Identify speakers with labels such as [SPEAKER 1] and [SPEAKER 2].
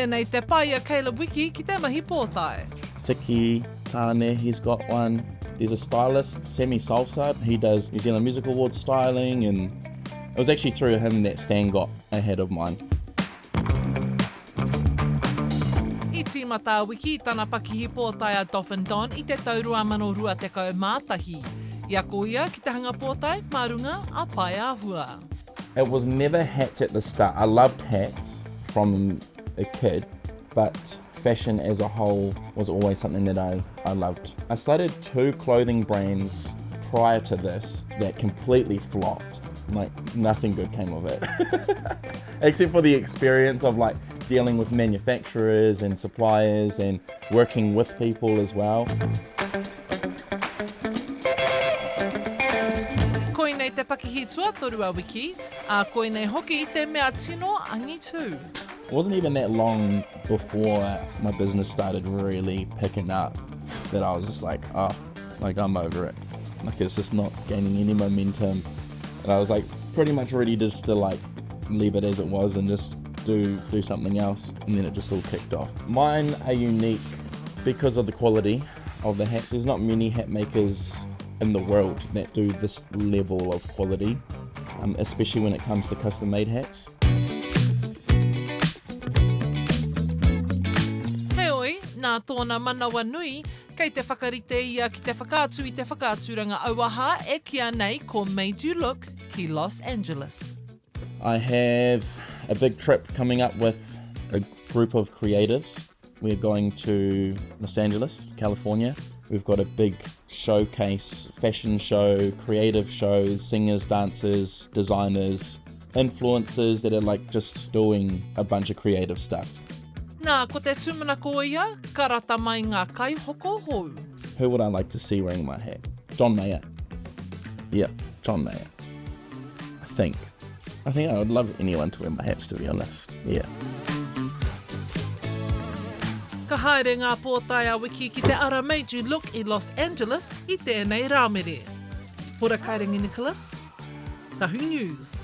[SPEAKER 1] Tēnei te paia Kaleb Wiki ki te mahi pōtae.
[SPEAKER 2] Tiki, Taane, he's got one. There's a stylist, semi-salsa. He does New Zealand Music Awards styling, and it was actually through him that Stan got ahead of mine.
[SPEAKER 1] I tīmata wiki tana pakihi pōtae a Doff Don I te taurua mano rua tekau mātahi. Ia ko ia ki te hanga pōtae, marunga a pai āhua.
[SPEAKER 2] It was never hats at the start. I loved hats from a kid, but fashion as a whole was always something that I loved. I started 2 clothing brands prior to this that completely flopped. Like, nothing good came of it. Except for the experience of like dealing with manufacturers and suppliers and working with people as well.
[SPEAKER 1] Koinei te pakihi tuatorua wiki, a koinei hoki I te mea tino angi tū.
[SPEAKER 2] It wasn't even that long before my business started really picking up that I was just like, oh, like I'm over it. Like it's just not gaining any momentum. And I was like pretty much ready just to like leave it as it was and just do something else. And then it just all kicked off. Mine are unique because of the quality of the hats. There's not many hat makers in the world that do this level of quality, especially when it comes to custom made hats.
[SPEAKER 1] Nā tōna manawa nui, kei te whakarite ia ki te whakaatu I te whakaaturanga auaha e kia nei ko Made You Look ki Los Angeles.
[SPEAKER 2] I have a big trip coming up with a group of creatives. We're going to Los Angeles, California. We've got a big showcase, fashion show, creative shows, singers, dancers, designers, influencers that are like just doing a bunch of creative stuff.
[SPEAKER 1] Nā, ko te tūmana ko ia, karata mai ngā kai hoko hou.
[SPEAKER 2] Who would I like to see wearing my hat? John Mayer. Yeah, John Mayer. I think I would love anyone to wear my hats, to be honest. Yeah.
[SPEAKER 1] Ka haere ngā pōtae a wiki ki te ara Made You Look I Los Angeles I tēnei rāmere. Hora Kairangi Nicholas, Tahu News.